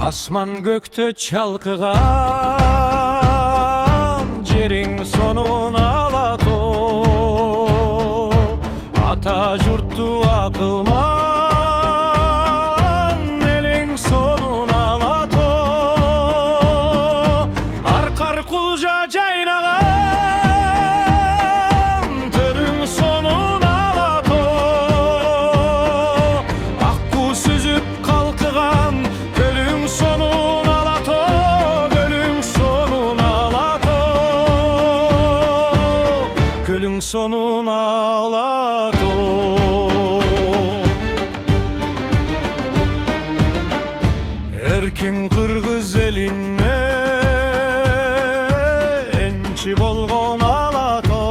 Asman gökte çalkıgan, jerin sonun alato. Ata jurttu akılman, elin sonun alato. Arkar kulca jaynagan, törün sonun alato. Akku süzüp kalkıgan, gölün sonun alato, gölün sonun alato, gölün sonun alato. Erkin Kırgız elinne ençi bolgon alato,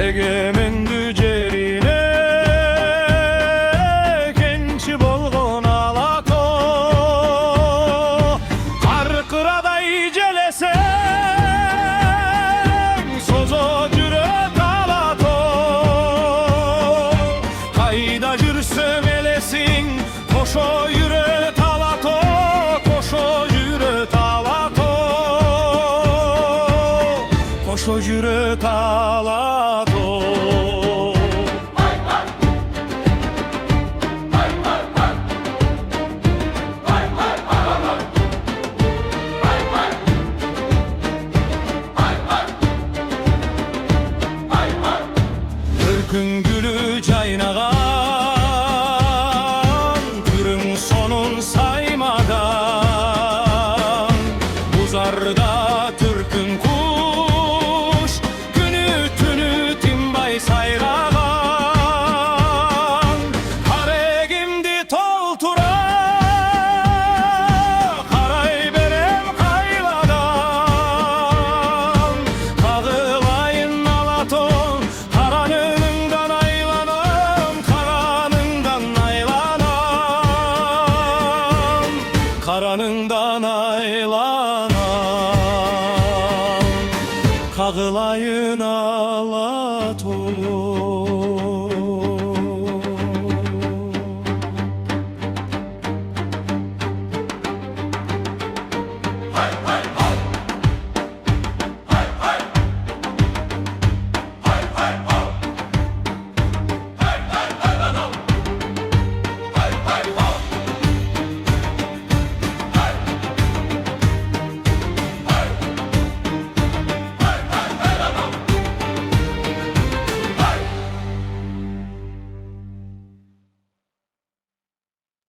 egemen dücerine kençi bolgon alato. Karkıraday jelesen sozo jürek alato, kayda jürsem elesin koşo yürek